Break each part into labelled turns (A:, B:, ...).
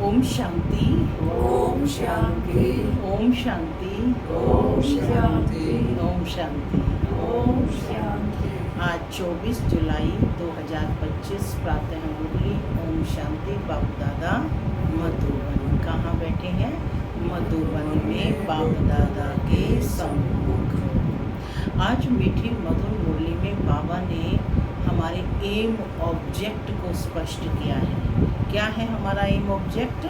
A: ओम शांति।
B: ओम शांति।
A: ओम शांति।
B: ओम शांति।
A: ओम शांति।
B: ओम शांति।
A: आज 24 जुलाई 2025 प्रातः मुरली ओम शांति। बाप दादा मधुबन कहाँ बैठे हैं? मधुबन में बाप दादा के सम्मुख। आज मीठी मधुर मुरली में बाबा ने हमारे एम ऑब्जेक्ट को स्पष्ट किया है। क्या है हमारा एम ऑब्जेक्ट?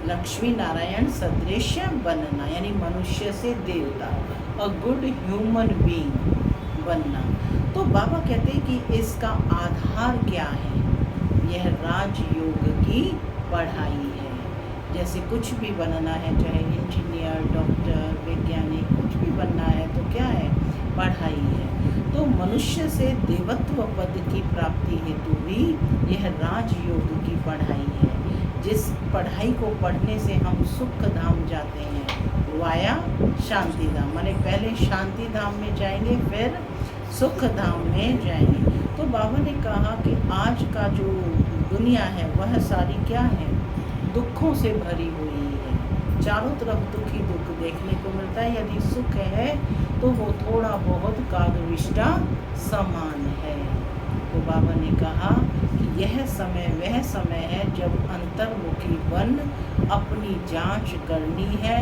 A: लक्ष्मी नारायण सदृश बनना, यानी मनुष्य से देवता, अ गुड ह्यूमन बीइंग बनना। तो बाबा कहते हैं कि इसका आधार क्या है? यह राजयोग की पढ़ाई है। जैसे कुछ भी बनना है, चाहे इंजीनियर, डॉक्टर, वैज्ञानिक, कुछ भी बनना है तो क्या है? पढ़ाई है। तो मनुष्य से देवत्व पद की प्राप्ति हेतु भी यह राजयोग की पढ़ाई है। जिस पढ़ाई को पढ़ने से हम सुख धाम जाते हैं, वाया शांति धाम, माने पहले शांति धाम में जाएंगे फिर सुख धाम में जाएंगे। तो बाबा ने कहा कि आज का जो दुनिया है वह सारी क्या है? दुखों से भरी हुई है। चारों तरफ दुख ही दुख देखने को मिलता है। यदि सुख है तो वो थोड़ा बहुत कागविष्टा समान है। तो बाबा ने कहा कि यह समय वह समय है जब अंतर्मुखी बन अपनी जांच करनी है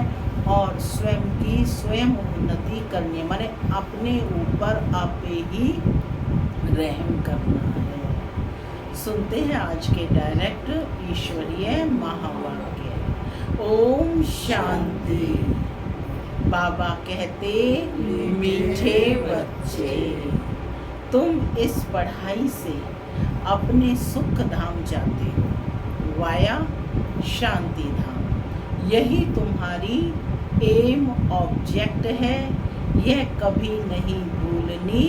A: और स्वयं की स्वयं उन्नति करनी है, माने अपने ऊपर आपे ही रहम करना है। सुनते हैं आज के डायरेक्ट ईश्वरीय महावाक्य। ओम शांति। बाबा कहते, मीठे बच्चे, तुम इस पढ़ाई से अपने सुख धाम जाते हो, वाया शांति धाम। यही तुम्हारी एम ऑब्जेक्ट है। यह कभी नहीं भूलनी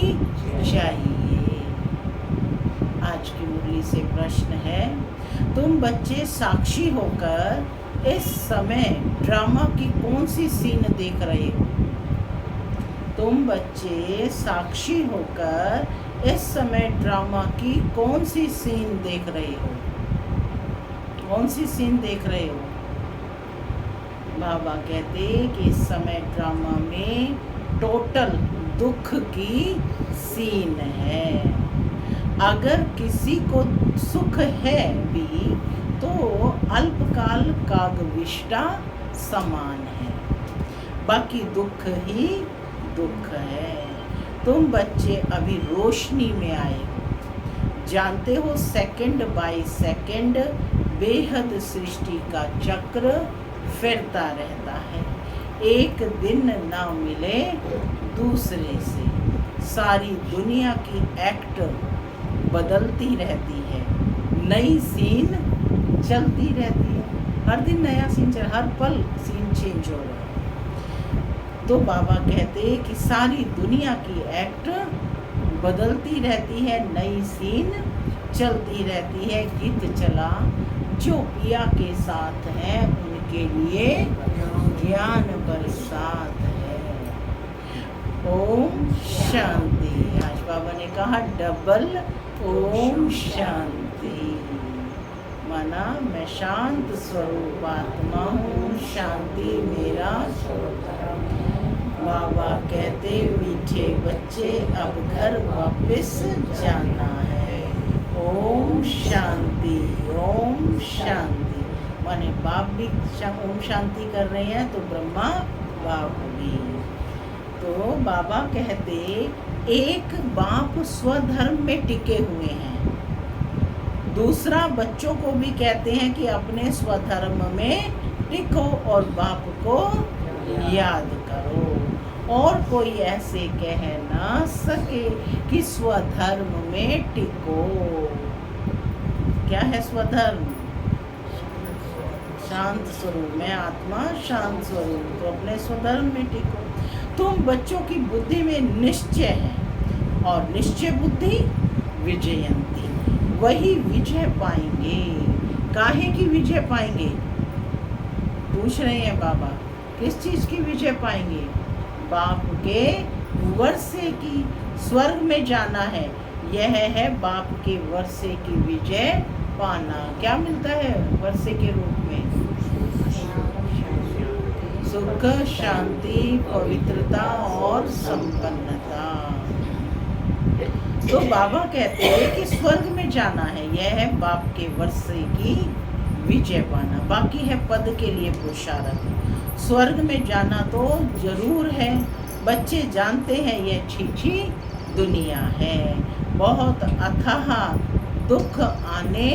A: चाहिए। आज की मुरली से प्रश्न है, तुम बच्चे साक्षी होकर इस समय ड्रामा की कौन सी सीन देख रहे हो? तुम बच्चे साक्षी होकर इस समय ड्रामा की कौन सी सीन देख रहे हो? कौन सी सीन देख रहे हो? बाबा कहते कि इस समय ड्रामा में टोटल दुख की सीन है। अगर किसी को सुख है भी तो अल्पकाल कागविष्टा समान है, बाकी दुख ही दुख है। तुम बच्चे अभी रोशनी में आए हो, जानते हो सेकंड बाय सेकंड बेहद सृष्टि का चक्र फिरता रहता है। एक दिन ना मिले दूसरे से, सारी दुनिया की एक्ट बदलती रहती है, नई सीन चलती रहती है। हर दिन नया सीन चल, हर पल सीन चेंज हो रहा है। तो बाबा कहते कि सारी दुनिया की एक्ट बदलती रहती है, नई सीन चलती रहती है। गीत चला, जो पिया के साथ हैं उनके लिए ज्ञान बरसात है। ओम शांति। आज बाबा ने कहा डबल ओम शांति, माना मैं शांत स्वरूप आत्मा हूँ, शांति मेरा स्वरूप। बाबा कहते, मीठे बच्चे अब घर वापस जाना है। ओम शांति। ओम शांति माने बाप भी ओम शांति कर रहे हैं तो ब्रह्मा बाप भी। तो बाबा कहते, एक बाप स्वधर्म में टिके हुए हैं, दूसरा बच्चों को भी कहते हैं कि अपने स्वधर्म में टिको और बाप को याद करो। और कोई ऐसे कह ना सके कि स्वधर्म में टिको। क्या है स्वधर्म? शांत स्वरूप में आत्मा, शांत स्वरूप, तो अपने स्वधर्म में टिको। तुम बच्चों की बुद्धि में निश्चय है और निश्चय बुद्धि विजयंती, वही विजय पाएंगे। काहे की विजय पाएंगे? पूछ रहे हैं बाबा, किस चीज की विजय पाएंगे? बाप के वर्षे की, स्वर्ग में जाना है, यह है बाप के वर्षे की विजय पाना। क्या मिलता है वर्षे के रूप में? सुख, शांति, पवित्रता और संपन्नता। तो बाबा कहते हैं कि स्वर्ग में जाना है, यह है बाप के वर्षे की विजय पाना। बाकी है पद के लिए पुरुषार्थ। स्वर्ग में जाना तो जरूर है। बच्चे जानते हैं यह छीछी दुनिया है, बहुत अथाह दुख आने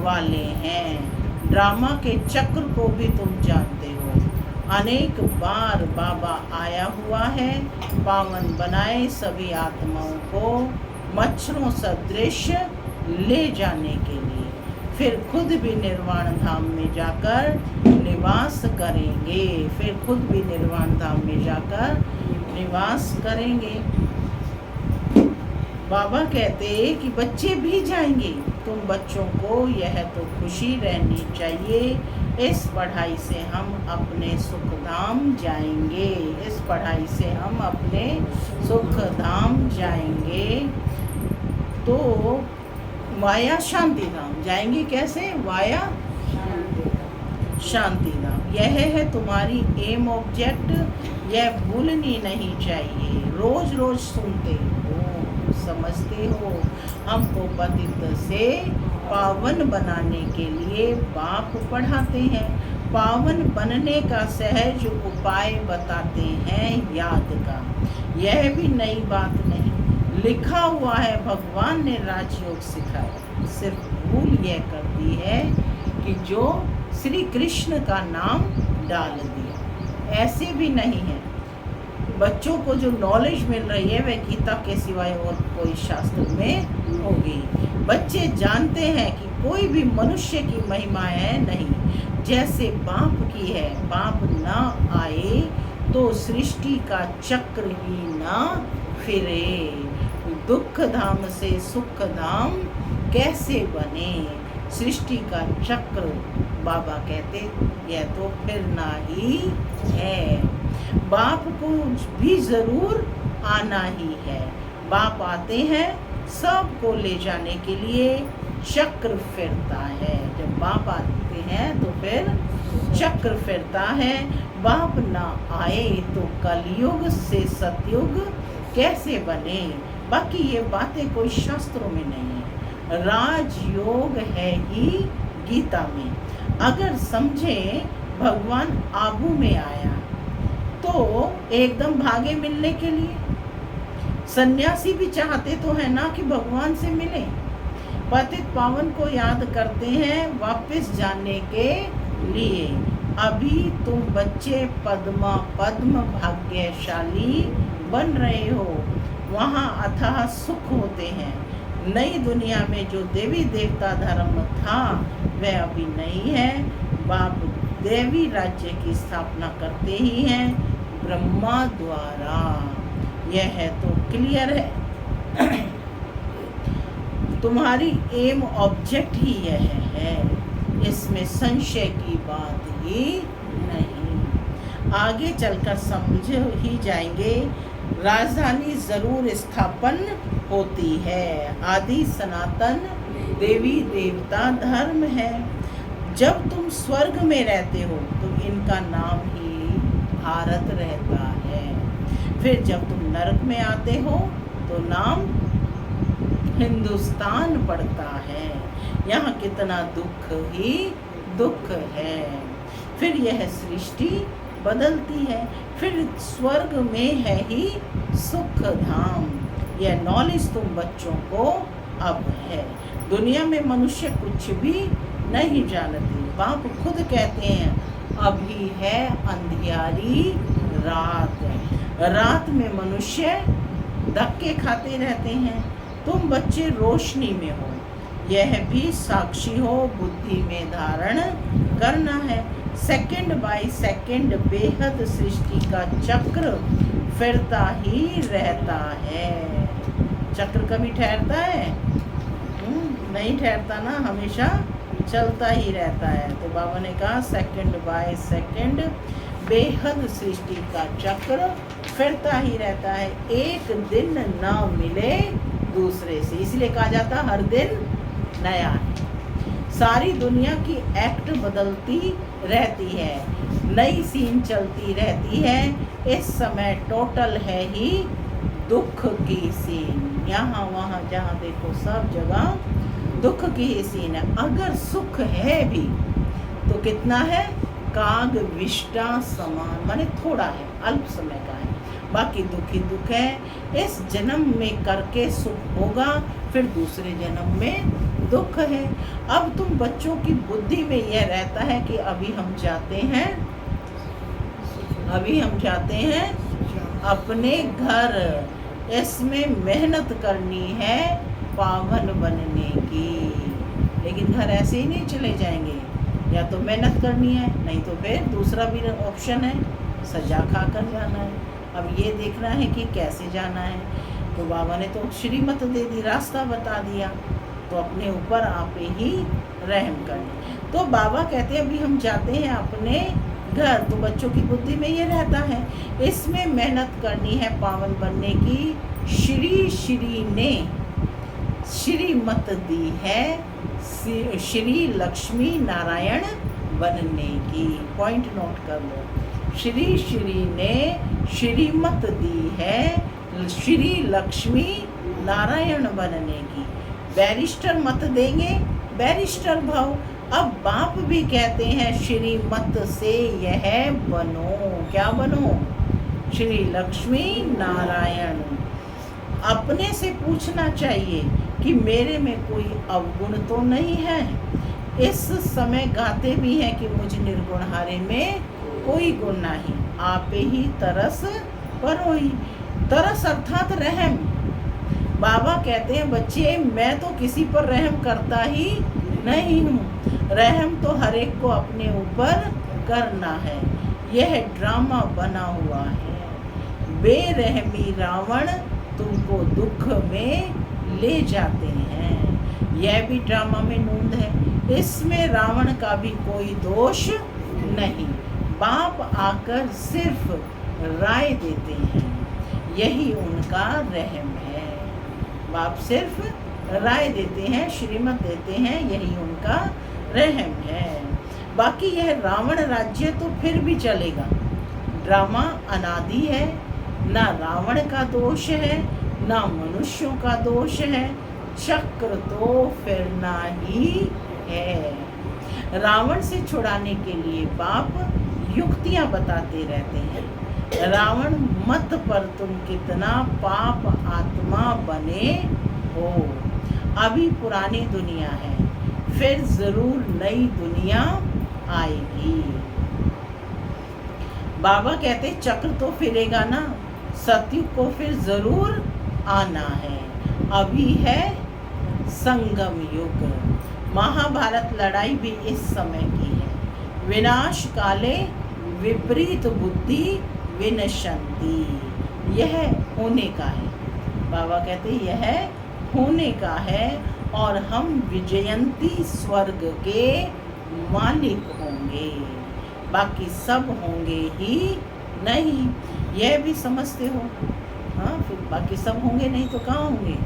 A: वाले हैं। ड्रामा के चक्र को भी तुम जानते हो। अनेक बार बाबा आया हुआ है पावन बनाए सभी आत्माओं को मच्छरों सदृश ले जाने के लिए। फिर खुद भी निर्वाण धाम में जाकर निवास करेंगे। फिर खुद भी निर्वाण धाम में जाकर निवास करेंगे। बाबा कहते कि बच्चे भी जाएंगे। तुम बच्चों को यह तो खुशी रहनी चाहिए, इस पढ़ाई से हम अपने सुखधाम जाएंगे। इस पढ़ाई से हम अपने सुखधाम जाएंगे। तो वाया शांति धाम जाएंगे। कैसे? वाया शांति धाम। यह है तुम्हारी एम ऑब्जेक्ट, यह भूलनी नहीं चाहिए। रोज रोज सुनते हो, समझते हो। हमको पतित से पावन बनाने के लिए बाप पढ़ाते हैं। पावन बनने का सहज उपाय बताते हैं याद का। यह भी नई बात नहीं, लिखा हुआ है, भगवान ने राजयोग सिखाया। सिर्फ भूल यह करती है कि जो श्री कृष्ण का नाम डाल दिया। ऐसे भी नहीं है। बच्चों को जो नॉलेज मिल रही है वह गीता के सिवाय और कोई शास्त्र में होगी। बच्चे जानते हैं कि कोई भी मनुष्य की महिमा है नहीं, जैसे बाप की है। बाप ना आए तो सृष्टि का चक्र ही ना फिरे। दुख धाम से सुख धाम कैसे बने? सृष्टि का चक्र बाबा कहते यह तो फिरना ही है। बाप को भी जरूर आना ही है। बाप आते हैं सबको ले जाने के लिए, चक्र फिरता है। जब बाप आते हैं तो फिर चक्र फिरता है। बाप ना आए तो कलयुग से सतयुग कैसे बने? बाकी ये बातें कोई शास्त्रों में नहीं है, राजयोग है ही गीता में। अगर समझें भगवान आबू में आया तो एकदम भागे मिलने के लिए। सन्यासी भी चाहते तो है ना कि भगवान से मिले। पतित पावन को याद करते हैं वापस जाने के लिए। अभी तुम बच्चे पद्मा पद्म भाग्यशाली बन रहे हो, वहाँ अथाह सुख होते हैं। नई दुनिया में जो देवी देवता धर्म था वह अभी नहीं है। बाप देवी राज्य की स्थापना करते ही हैं ब्रह्मा द्वारा। यह है तो क्लियर है। तुम्हारी एम ऑब्जेक्ट ही यह है, इसमें संशय की बात ही नहीं। आगे चलकर समझ ही जाएंगे। राजधानी जरूर स्थापन होती है। आदि सनातन देवी देवता धर्म है। जब तुम स्वर्ग में रहते हो तो इनका नाम ही भारत रहता है। फिर जब तुम नरक में आते हो तो नाम हिंदुस्तान पड़ता है। यहाँ कितना दुख ही दुख है। फिर यह सृष्टि बदलती है। फिर स्वर्ग में है ही सुख धाम। यह नॉलेज तुम बच्चों को अब है। दुनिया में मनुष्य कुछ भी नहीं जानते। बाप खुद कहते हैं अभी है अंधियारी रात। रात में मनुष्य धक्के खाते रहते हैं। तुम बच्चे रोशनी में हो, यह भी साक्षी हो, बुद्धि में धारण करना है। सेकंड बाय सेकंड बेहद सृष्टि का चक्र फिरता ही रहता है। चक्र कभी ठहरता है? नहीं ठहरता ना, हमेशा चलता ही रहता है। तो बाबा ने कहा सेकंड बाय सेकंड बेहद सृष्टि का चक्र फिरता ही रहता है। एक दिन न मिले दूसरे से, इसलिए कहा जाता हर दिन नया है। सारी दुनिया की एक्ट बदलती रहती है, नई सीन चलती रहती है। इस समय टोटल है ही दुख की सीन, यहाँ वहाँ जहाँ देखो सब जगह दुख की ही सीन है। अगर सुख है भी तो कितना है, काग विष्टा समान, माने थोड़ा है, अल्प समय का है, बाकी दुख ही दुख है। इस जन्म में करके सुख होगा, फिर दूसरे जन्म में दुख है। अब तुम बच्चों की बुद्धि में यह रहता है कि अभी हम जाते हैं अपने घर, इसमें मेहनत करनी है पावन बनने की। लेकिन घर ऐसे ही नहीं चले जाएंगे, या तो मेहनत करनी है, नहीं तो फिर दूसरा भी ऑप्शन है, सजा खा कर जाना है। अब ये देखना है कि कैसे जाना है। तो बाबा ने तो श्रीमत दे दी, रास्ता बता दिया, तो अपने ऊपर आप ही रहम करना। तो बाबा कहते हैं अभी हम जाते हैं अपने घर, तो बच्चों की बुद्धि में ये रहता है, इसमें मेहनत करनी है पावन बनने की। श्री ने श्रीमत दी है श्री लक्ष्मी नारायण बनने की। पॉइंट नोट कर लो, श्री ने श्रीमत दी है श्री लक्ष्मी नारायण बनने की। बैरिस्टर मत देंगे, बैरिस्टर भाव। अब बाप भी कहते हैं श्रीमत से यह बनो, क्या बनो, श्री लक्ष्मी नारायण। अपने से पूछना चाहिए कि मेरे में कोई अवगुण तो नहीं है। इस समय गाते भी हैं कि मुझ निर्गुण हारे में कोई गुण नहीं, आप ही तरस परोही। तरस अर्थात रहम। बाबा कहते हैं बच्चे मैं तो किसी पर रहम करता ही नहीं हूँ, रहम तो हर एक को अपने ऊपर करना है। यह ड्रामा बना हुआ है, बेरहमी रावण तुमको दुख में ले जाते हैं। यह भी ड्रामा में नूंद है, इसमें रावण का भी कोई दोष नहीं। बाप आकर सिर्फ राय देते हैं, यही उनका रहम है। बाप सिर्फ राय देते हैं, श्रीमत देते हैं, यही उनका रहम है। बाकी यह रावण राज्य तो फिर भी चलेगा, ड्रामा अनादि है, ना रावण का दोष है ना मनुष्यों का दोष है, चक्र तो फिरना ही है। रावण से छुड़ाने के लिए बाप युक्तियां बताते रहते हैं। रावण मत पर तुम कितना पाप आत्मा बने हो। अभी पुरानी दुनिया है, फिर जरूर नई दुनिया आएगी। बाबा कहते चक्र तो फिरेगा ना, सतयुग को फिर जरूर आना है। अभी है संगम युग। महाभारत लड़ाई भी इस समय की है। विनाश काले विपरीत बुद्धि विनशंति, यह होने का है। बाबा कहते यह होने का है, और हम विजयंती स्वर्ग के मालिक होंगे, बाकी सब होंगे ही नहीं। यह भी समझते हो? हाँ, फिर बाकी सब होंगे नहीं तो कहाँ होंगे?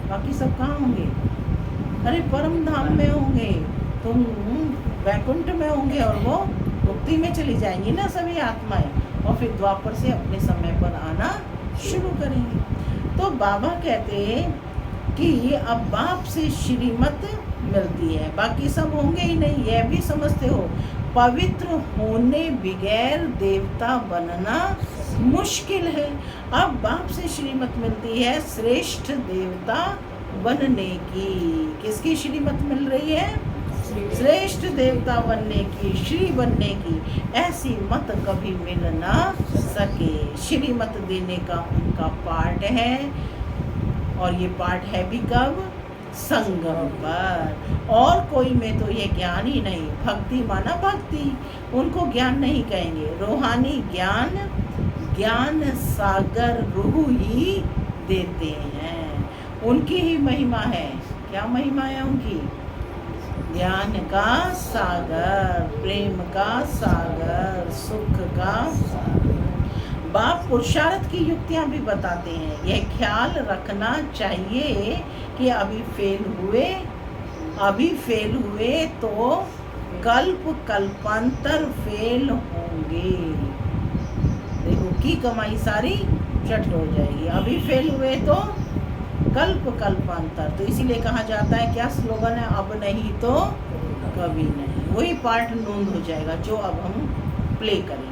A: बाकी सब कहाँ होंगे? अरे परम धाम में होंगे, तुम वैकुंठ में होंगे, और वो मुक्ति में चली जाएंगी ना सभी आत्माएं, और फिर द्वापर से अपने समय पर आना शुरू करेंगे। तो बाबा कहते हैं कि अब बाप से श्रीमत मिलती है, बाकी सब होंगे ही नहीं, यह भी समझते हो। पवित्र होने बगैर देवता बनना मुश्किल है। अब बाप से श्रीमत मिलती है श्रेष्ठ देवता बनने की। किसकी श्रीमत मिल रही है? श्रेष्ठ देवता बनने की, श्री बनने की। ऐसी मत कभी मिल ना सके। श्रीमत देने का उनका पाठ है, और ये पाठ है भी कब? संगम पर। और कोई में तो ये ज्ञान ही नहीं। भक्ति माना भक्ति, उनको ज्ञान नहीं कहेंगे। रूहानी ज्ञान, ज्ञान सागर रूह ही देते हैं, उनकी ही महिमा है। क्या महिमा है उनकी? ज्ञान का सागर, प्रेम का सागर, सुख का सागर। बाप पुरुषार्थ की युक्तियां भी बताते हैं। यह ख्याल रखना चाहिए कि अभी फेल हुए तो कल्पांतर फेल होंगे। देखो की कमाई सारी चट हो जाएगी। अभी फेल हुए तो कल्पांतर। तो इसीलिए कहा जाता है, क्या स्लोगन है, अब नहीं तो कभी नहीं। वही पार्ट नोंद हो जाएगा जो अब हम प्ले करेंगे।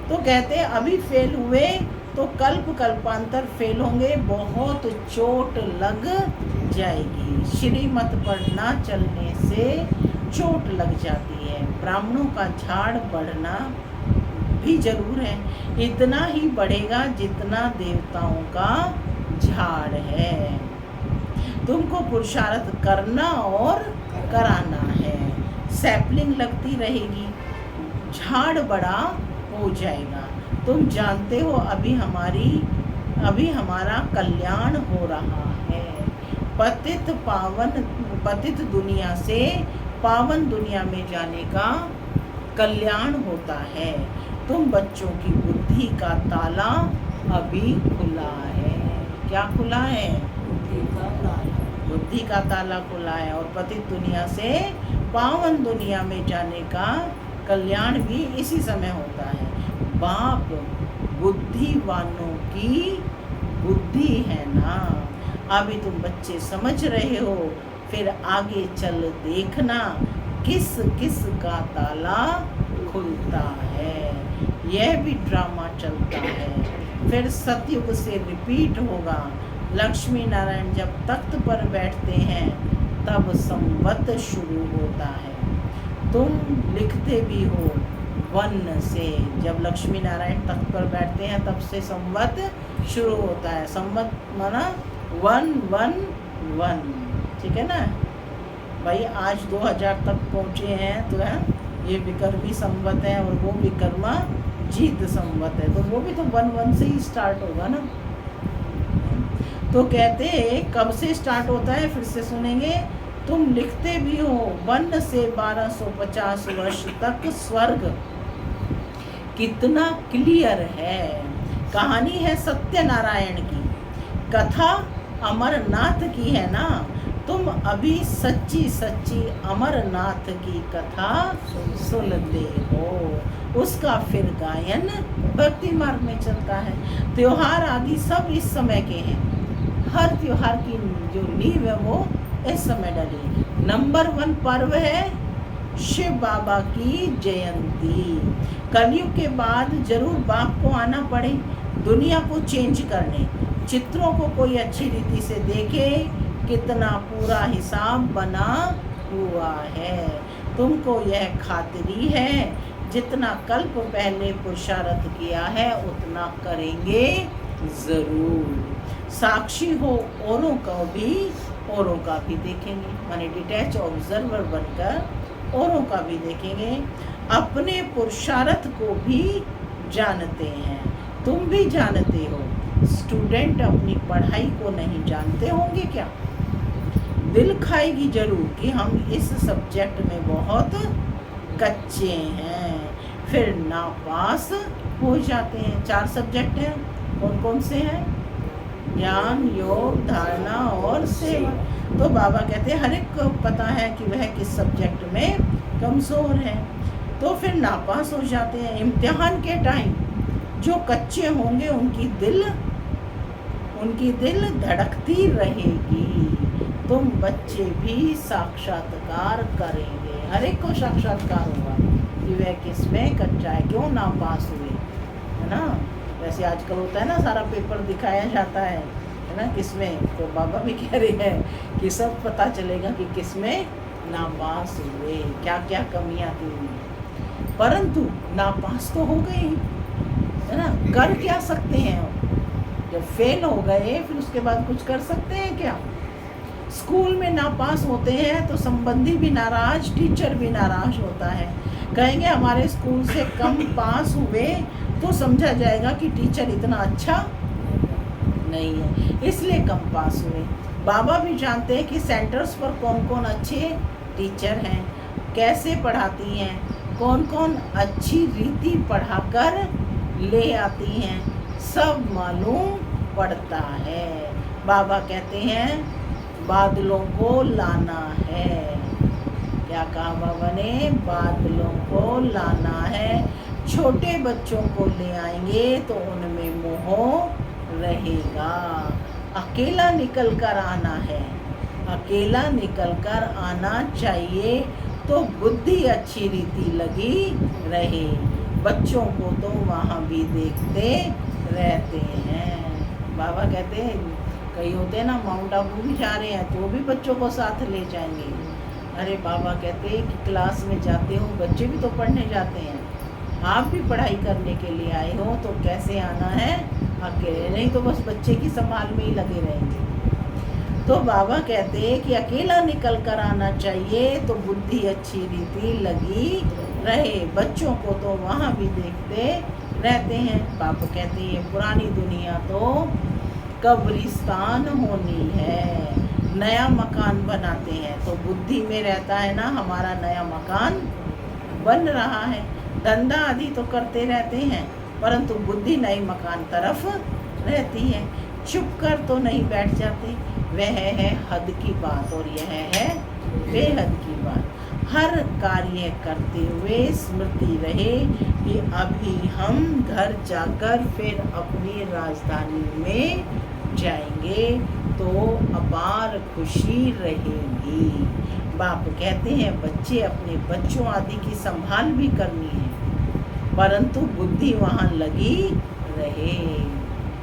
A: तो कहते हैं अभी फेल हुए तो कल्पांतर फेल होंगे, बहुत चोट लग जाएगी। श्रीमत पर ना चलने से चोट लग जाती है। ब्राह्मणों का झाड़ बढ़ना भी जरूर है, इतना ही बढ़ेगा जितना देवताओं का झाड़ है। तुमको पुरुषार्थ करना और कराना है। सैपलिंग लगती रहेगी, झाड़ बड़ा हो जाएगा। तुम जानते हो अभी हमारा कल्याण हो रहा है। पतित दुनिया से पावन दुनिया में जाने का कल्याण होता है। तुम बच्चों की बुद्धि का ताला अभी खुला है। क्या खुला है? बुद्धि का ताला खुला है। और पतित दुनिया से पावन दुनिया में जाने का कल्याण भी इसी समय होता है। बाप बुद्धिवानों की बुद्धि है ना। अभी तुम बच्चे समझ रहे हो, फिर आगे चल देखना किस किस का ताला खुलता है। यह भी ड्रामा चलता है, फिर सतयुग से रिपीट होगा। लक्ष्मी नारायण जब तख्त पर बैठते हैं तब संवत शुरू होता है। तुम लिखते भी हो वन से। जब लक्ष्मी नारायण तख्त पर बैठते हैं तब से संवत शुरू होता है। संवत माना 111, ठीक है ना भाई। आज 2000 तक पहुँचे हैं तो है ये विक्रमी संवत है, और वो विक्रमा जीत संवत है, तो वो भी तो 11 से ही स्टार्ट होगा ना। तो कहते कब से स्टार्ट होता है, फिर से सुनेंगे। तुम लिखते भी हो 1 से 1250 वर्ष तक स्वर्ग कितना क्लियर है। कहानी है सत्यनारायण की, कथा अमरनाथ की है ना। तुम अभी सच्ची सच्ची अमरनाथ की कथा सुनते हो। उसका फिर गायन भक्ति मार्ग में चलता है। त्योहार आदि सब इस समय के हैं। हर त्योहार की जो नींव है वो इस समय डली। नंबर 1 पर्व है शिव बाबा की जयंती। कलयुग के बाद जरूर बाप को आना पड़े दुनिया को चेंज करने। चित्रों को कोई अच्छी रीति से देखे, कितना पूरा हिसाब बना हुआ है। तुमको यह खातिरी है, जितना कल्प पहले पुरुषार्थ किया है उतना करेंगे जरूर। साक्षी हो औरों का भी देखेंगे, माने डिटैच ऑब्जर्वर बनकर औरों का भी देखेंगे। अपने पुरुषार्थ को भी जानते हैं, तुम भी जानते हो। स्टूडेंट अपनी पढ़ाई को नहीं जानते होंगे क्या? दिल खाएगी जरूर कि हम इस सब्जेक्ट में बहुत कच्चे हैं, फिर नापास हो जाते हैं। 4 सब्जेक्ट हैं, कौन कौन से हैं? ज्ञान, योग, धारणा और सेवा। तो बाबा कहते हैं हर एक को पता है कि वह किस सब्जेक्ट में कमज़ोर है, तो फिर नापास हो जाते हैं। इम्तिहान के टाइम जो कच्चे होंगे उनकी दिल धड़कती रहेगी। तुम बच्चे भी साक्षात्कार करेंगे, हर एक को साक्षात्कार होगा कि वह किस में कच्चा है, क्यों नापास हुए, है ना। वैसे आजकल होता है ना, सारा पेपर दिखाया जाता है ना, किस में। तो बाबा भी कह रहे हैं कि सब पता चलेगा कि किस में नापास हुए, क्या क्या कमियां थी। परंतु नापास तो हो गए, है ना। कर क्या सकते हैं? जब फेल हो गए फिर उसके बाद कुछ कर सकते हैं क्या? स्कूल में नापास होते हैं तो संबंधी भी नाराज, टीचर भी नाराज होता है। कहेंगे हमारे स्कूल से कम पास हुए तो समझा जाएगा कि टीचर इतना अच्छा नहीं है, इसलिए कम पास हुए। बाबा भी जानते हैं कि सेंटर्स पर कौन कौन अच्छे टीचर हैं, कैसे पढ़ाती हैं, कौन कौन अच्छी रीति पढ़ाकर ले आती हैं, सब मालूम पड़ता है। बाबा कहते हैं बादलों को लाना है। क्या कहा बाबा ने? बादलों को लाना है। छोटे बच्चों को ले आएंगे तो उनमें मोह रहेगा। अकेला निकल कर आना है, अकेला निकल कर आना चाहिए तो बुद्धि अच्छी रीति लगी रहे। बच्चों को तो वहाँ भी देखते रहते हैं। बाबा कहते हैं कई होते हैं ना, माउंट आबू भी जा रहे हैं तो भी बच्चों को साथ ले जाएंगे। अरे बाबा कहते हैं कि क्लास में जाते हो, बच्चे भी तो पढ़ने जाते हैं, आप भी पढ़ाई करने के लिए आए हो तो कैसे आना है? अकेले, नहीं तो बस बच्चे की संभाल में ही लगे रहेंगे। तो बाबा कहते हैं कि अकेला निकल कर आना चाहिए तो बुद्धि अच्छी रीति लगी रहे। बच्चों को तो वहाँ भी देखते रहते हैं। बाबा कहते हैं ये पुरानी दुनिया तो कब्रिस्तान होनी है। नया मकान बनाते हैं तो बुद्धि में रहता है ना हमारा नया मकान बन रहा है। धंधा आदि तो करते रहते हैं परंतु बुद्धि नए मकान तरफ रहती है। चुप कर तो नहीं बैठ जाते, वह है हद की बात और यह है बेहद की बात। हर कार्य करते हुए स्मृति रहे कि अभी हम घर जाकर फिर अपनी राजधानी में जाएंगे तो अपार खुशी रहेगी। बाप कहते हैं बच्चे अपने बच्चों आदि की संभाल भी करनी है परंतु बुद्धि वहाँ लगी रहे।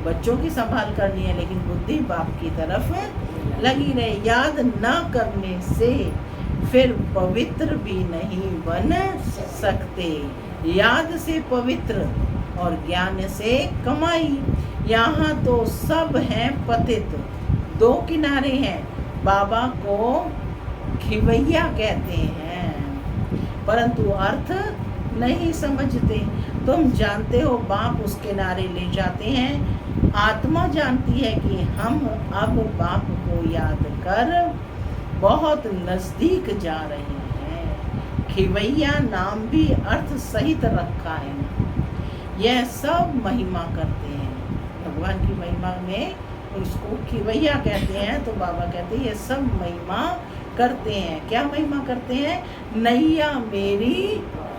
A: बच्चों की संभाल करनी है लेकिन बुद्धि बाप की तरफ लगी रहे। याद न करने से फिर पवित्र भी नहीं बन सकते। याद से पवित्र और ज्ञान से कमाई। यहाँ तो सब हैं पतित, दो किनारे हैं। बाबा को खिवैया कहते हैं परंतु अर्थ नहीं समझते। तुम जानते हो बाप उस किनारे ले जाते हैं। आत्मा जानती है कि हम अब बाप को याद कर बहुत नज़दीक जा रहे हैं। खिवैया नाम भी अर्थ सहित रखा है। यह सब महिमा करते हैं, भगवान की महिमा में उसको खिवैया कहते हैं। तो बाबा कहते हैं ये सब महिमा करते हैं। क्या महिमा करते हैं? नैया मेरी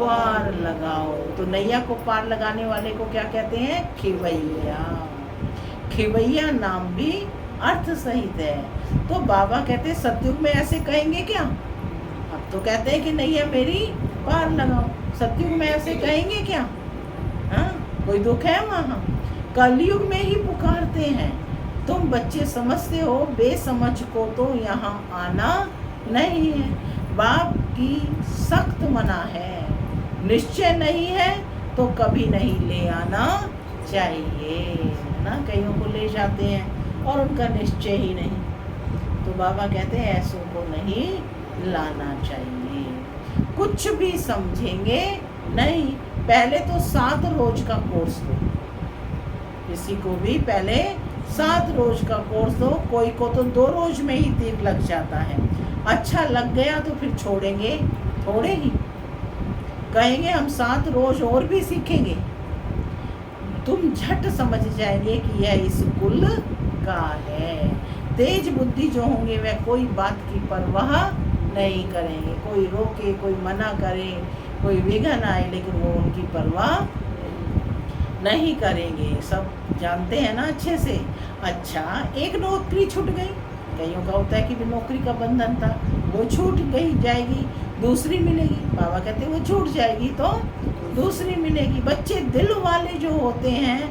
A: पार लगाओ। तो नैया को पार लगाने वाले को क्या कहते हैं? खिवैया। खिवैया नाम भी अर्थ सहित है। तो बाबा कहते हैं सतयुग में ऐसे कहेंगे क्या? अब तो कहते हैं कि नैया मेरी पार लगाओ, सतयुग में ऐसे कहेंगे क्या? हाँ, कोई दुख है वहाँ? कलयुग में ही पुकारते हैं। तुम बच्चे समझते हो, बेसमझ को तो यहाँ आना नहीं है। बाप की सख्त मना है। निश्चय नहीं है तो कभी नहीं ले आना चाहिए ना। कईयों को ले जाते हैं और उनका निश्चय ही नहीं। तो बाबा कहते हैं ऐसों को नहीं लाना चाहिए। कुछ भी समझेंगे नहीं। पहले तो 7 रोज का कोर्स दो, किसी को भी पहले 7 रोज का कोर्स दो। कोई को तो 2 रोज में ही तीर लग जाता है। अच्छा लग गया तो फिर छोड़ेंगे थोड़े ही, कहेंगे हम 7 रोज और भी सीखेंगे। तुम झट समझ जाएंगे कि यह इस कुल का है। तेज बुद्धि जो होंगे वह कोई बात की परवाह नहीं करेंगे। कोई रोके, कोई मना करे, कोई विघ्न आए, लेकिन वो उनकी परवाह नहीं करेंगे। सब जानते हैं ना अच्छे से। अच्छा, एक नौकरी छूट गई, कईयों का होता है कि नौकरी का बंधन था, वो छूट गई जाएगी, दूसरी मिलेगी। बाबा कहते हैं वो छूट जाएगी तो दूसरी मिलेगी। बच्चे दिल वाले जो होते हैं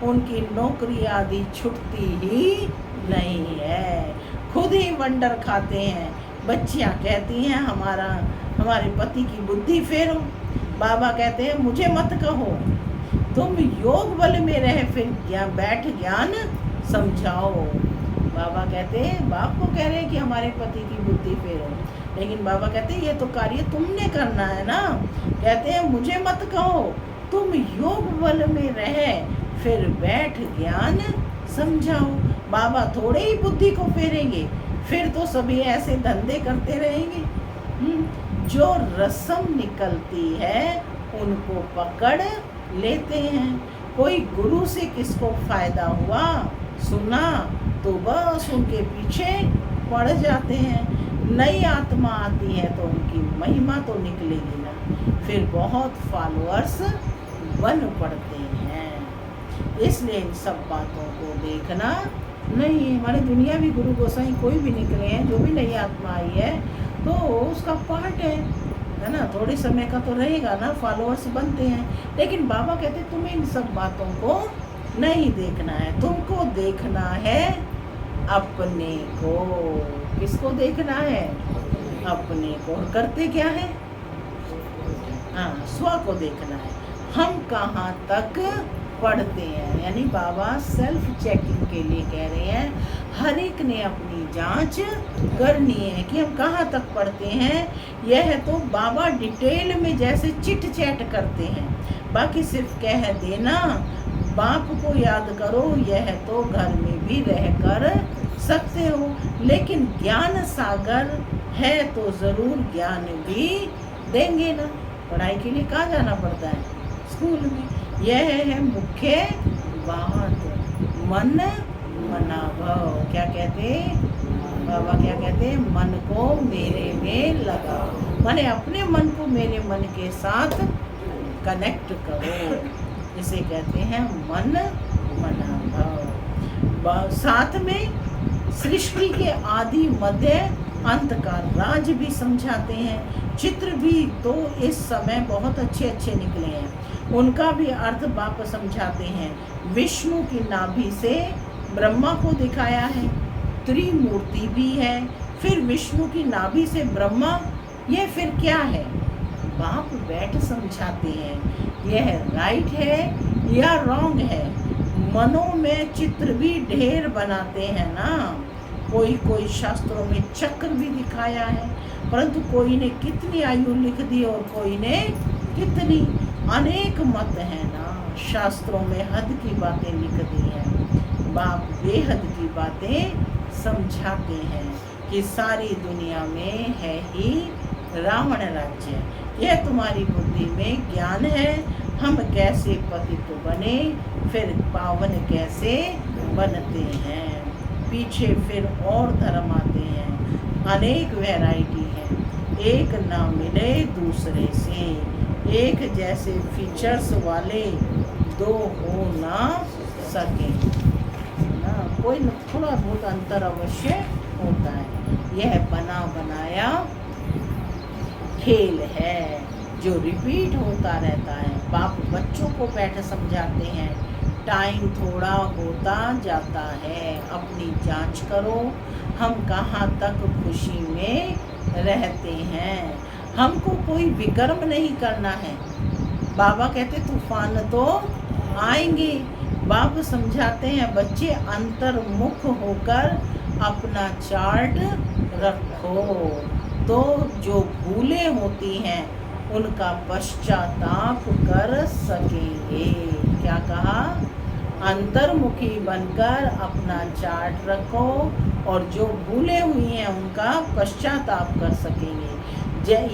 A: उनकी नौकरी आदि छूटती ही नहीं है, खुद ही वंडर खाते हैं। बच्चियां कहती हैं हमारे पति की बुद्धि फेरो। बाबा कहते हैं मुझे मत कहो, तुम योग बल में रहे फिर बैठ ज्ञान समझाओ। बाबा कहते हैं, बाप को कह रहे हैं कि हमारे पति की बुद्धि फेरो, लेकिन बाबा कहते हैं ये तो कार्य तुमने करना है ना। कहते हैं मुझे मत कहो, तुम योग बल में रहे फिर बैठ ज्ञान समझाओ। बाबा थोड़े ही बुद्धि को फेरेंगे, फिर तो सभी ऐसे धंधे करते रहेंगे। जो रस्म निकलती है उनको पकड़ लेते हैं। कोई गुरु से किसको फायदा हुआ, सुना तो बस उनके पीछे पड़ जाते हैं। नई आत्मा आती है तो उनकी महिमा तो निकलेगी ना, फिर बहुत फॉलोअर्स बन पड़ते हैं। इसलिए इन सब बातों को देखना नहीं है। हमारी दुनिया भी गुरु गोसाई कोई भी निकले हैं, जो भी नई आत्मा आई है तो उसका पार्ट है ना, थोड़े समय का तो रहेगा ना, फॉलोअर्स बनते हैं। लेकिन बाबा कहते तुम्हें इन सब बातों को नहीं देखना है, तुमको देखना है अपने को। किसको देखना है? अपने को। और करते क्या है? हाँ, स्व को देखना है। हम कहाँ तक पढ़ते हैं, यानी बाबा सेल्फ चेकिंग के लिए कह रहे हैं, हर एक ने अपनी जांच करनी है कि हम कहाँ तक पढ़ते हैं। यह तो बाबा डिटेल में जैसे चिट चैट करते हैं, बाकी सिर्फ कह देना बाप को याद करो, यह तो घर में भी रह कर सकते हो। लेकिन ज्ञान सागर है तो ज़रूर ज्ञान भी देंगे ना। पढ़ाई के लिए कहाँ जाना पड़ता है? स्कूल में। यह है मुख्य बात, मन मनाभव। क्या कहते बाबा, क्या कहते? मन को मेरे में लगाओ, माने अपने मन को मेरे मन के साथ कनेक्ट करो, इसे कहते हैं मन मनाभव। साथ में सृष्टि के आदि मध्य अंत का राज भी समझाते हैं। चित्र भी तो इस समय बहुत अच्छे अच्छे निकले हैं, उनका भी अर्थ बाप समझाते हैं। विष्णु की नाभि से ब्रह्मा को दिखाया है, त्रिमूर्ति भी है, फिर विष्णु की नाभि से ब्रह्मा, ये फिर क्या है? बाप बैठ समझाते हैं यह राइट है या रॉन्ग है। मनों में चित्र भी ढेर बनाते हैं ना, कोई शास्त्रों में चक्र भी दिखाया है, परंतु कोई ने कितनी आयु लिख दी और कोई ने कितनी, अनेक मत है ना। शास्त्रों में हद की बातें लिख दी हैं, बाप बेहद की बातें समझाते हैं कि सारी दुनिया में है ही रावण राज्य। यह तुम्हारी बुद्धि में ज्ञान है, हम कैसे पतित बने, फिर पावन कैसे बनते हैं। पीछे फिर और धर्म आते हैं, अनेक वैरायटी है, एक ना मिले दूसरे से, एक जैसे फीचर्स वाले दो हो ना सके ना, कोई न थोड़ा बहुत अंतर अवश्य होता है। यह बना बनाया खेल है जो रिपीट होता रहता है। बाप बच्चों को बैठ समझाते हैं, टाइम थोड़ा होता जाता है, अपनी जांच करो, हम कहाँ तक खुशी में रहते हैं। हमको कोई विकर्म नहीं करना है। बाबा कहते तूफान तो आएंगे। बाप समझाते हैं बच्चे अंतर्मुख होकर अपना चार्ट रखो, तो जो भूलें होती हैं उनका पश्चाताप कर सकेंगे। क्या कहा? अंतर्मुखी बनकर अपना चार्ट रखो और जो भूले हुई हैं उनका पश्चाताप कर सकेंगे।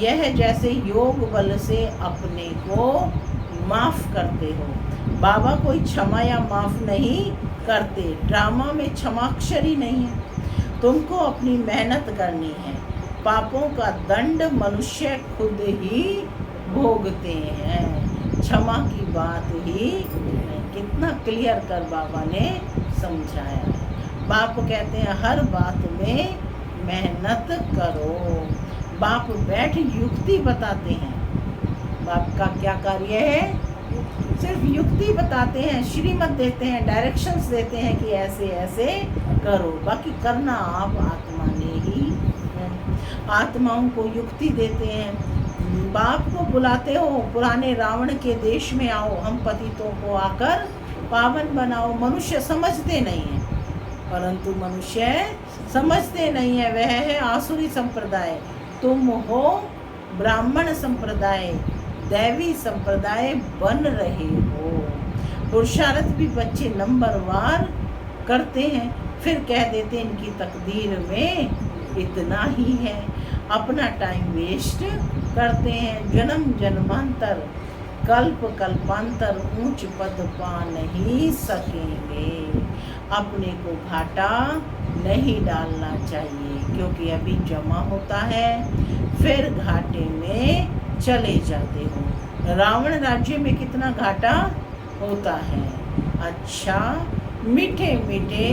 A: यह जैसे योग बल से अपने को माफ़ करते हो। बाबा कोई क्षमा या माफ़ नहीं करते, ड्रामा में क्षमाक्षरी नहीं है। तुमको अपनी मेहनत करनी है, पापों का दंड मनुष्य खुद ही भोगते हैं, क्षमा की बात ही कितना क्लियर कर बाबा ने समझाया है। बाप कहते हैं हर बात में मेहनत करो। बाप बैठ युक्ति बताते हैं। बाप का क्या कार्य है? सिर्फ युक्ति बताते हैं, श्रीमत देते हैं, डायरेक्शंस देते हैं कि ऐसे ऐसे करो, बाकी करना आप आत्मा ने ही है। आत्माओं को युक्ति देते हैं। बाप को बुलाते हो, पुराने रावण के देश में आओ, हम पतितों को आकर पावन बनाओ। मनुष्य समझते नहीं है, परंतु मनुष्य समझते नहीं है, वह है आसुरी संप्रदाय। तुम हो ब्राह्मण संप्रदाय, दैवी संप्रदाय बन रहे हो। पुरुषार्थ भी बच्चे नंबरवार करते हैं, फिर कह देते इनकी तकदीर में इतना ही है। अपना टाइम वेस्ट करते हैं, जन्म जन्मांतर कल्प कल्पांतर ऊंच पद पा नहीं सकेंगे। अपने को घाटा नहीं डालना चाहिए, क्योंकि अभी जमा होता है फिर घाटे में चले जाते हो। रावण राज्य में कितना घाटा होता है। अच्छा, मीठे मीठे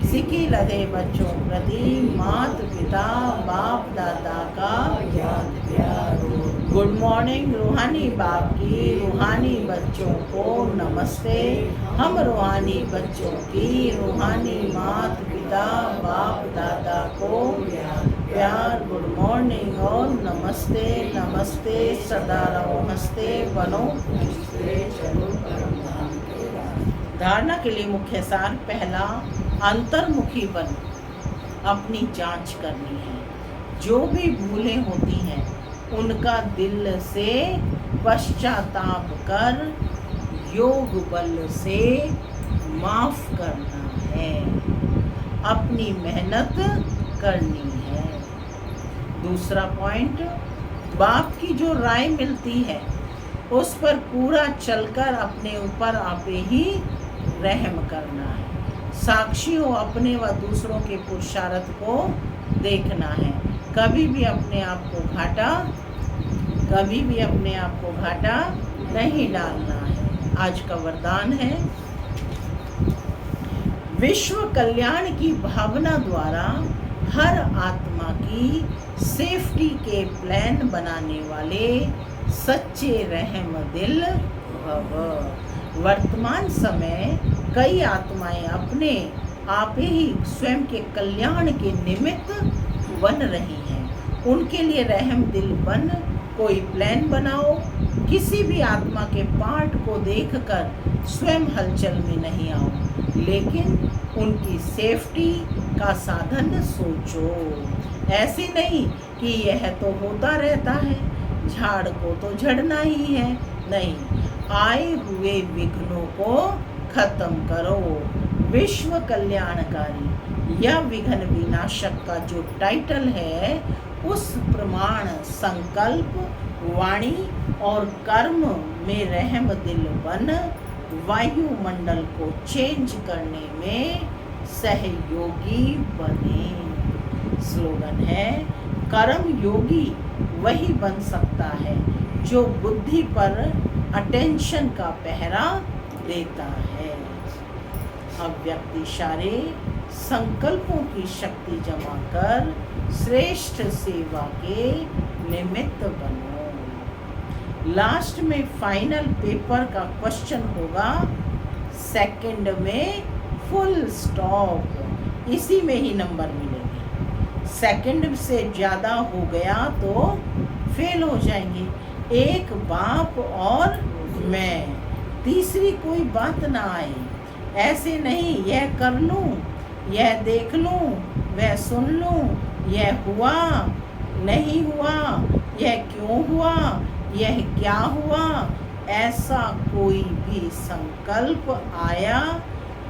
A: सिकी लदे बच्चों प्रति मात पिता बाप दादा का
B: याद प्यार हो।
A: गुड मॉर्निंग रूहानी बाप की रूहानी बच्चों को नमस्ते। हम रूहानी बच्चों की रूहानी मात पिता बाप दादा को प्यार गुड मॉर्निंग और नमस्ते नमस्ते। सदा रहो हंसते बनो।
B: चलो परम धाम के रास्ते।
A: धारणा के लिए मुख्य सार पहला, अंतर्मुखी बन अपनी जांच करनी है। जो भी भूलें होती हैं उनका दिल से पश्चाताप कर योग बल से माफ करना है। अपनी मेहनत करनी है। दूसरा पॉइंट, बाप की जो राय मिलती है उस पर पूरा चलकर अपने ऊपर आपे ही रहम करना है। साक्षी हो अपने व दूसरों के पुरुषार्थ को देखना है। कभी भी अपने आप को घाटा नहीं डालना है। आज का वरदान है, विश्व कल्याण की भावना द्वारा हर आत्मा की सेफ्टी के प्लान बनाने वाले सच्चे रहम दिल भव। वर्तमान समय कई आत्माएं अपने आप ही स्वयं के कल्याण के निमित्त बन रही हैं। उनके लिए रहम दिल बन कोई प्लान बनाओ। किसी भी आत्मा के पार्ट को देखकर स्वयं हलचल में नहीं आओ, लेकिन उनकी सेफ्टी का साधन सोचो। ऐसे नहीं कि यह तो होता रहता है, झाड़ को तो झड़ना ही है। नहीं, आए हुए विघ्नों को खत्म करो। विश्व कल्याणकारी या विघ्न विनाशक का जो टाइटल है, उस प्रमाण संकल्प वाणी और कर्म में रहम दिल बन वायुमंडल को चेंज करने में सहयोगी बने। स्लोगन है, कर्म योगी वही बन सकता है जो बुद्धि पर अटेंशन का पहरा देता है। अव्यक्त इशारे संकल्पों की शक्ति जमा कर श्रेष्ठ सेवा के निमित्त बनो। लास्ट में फाइनल पेपर का क्वेश्चन होगा, सेकंड में फुल स्टॉप, इसी में ही नंबर मिलेंगे। सेकंड से ज़्यादा हो गया तो फेल हो जाएंगे। एक बाप और मैं, तीसरी कोई बात ना आए। ऐसे नहीं, यह कर लूं, यह देख लूं, वह सुन लूं, यह हुआ नहीं हुआ, यह क्यों हुआ, यह क्या हुआ, ऐसा कोई भी संकल्प आया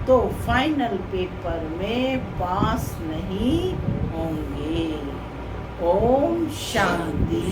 A: तो फाइनल पेपर में पास नहीं होंगे। ओम शांति।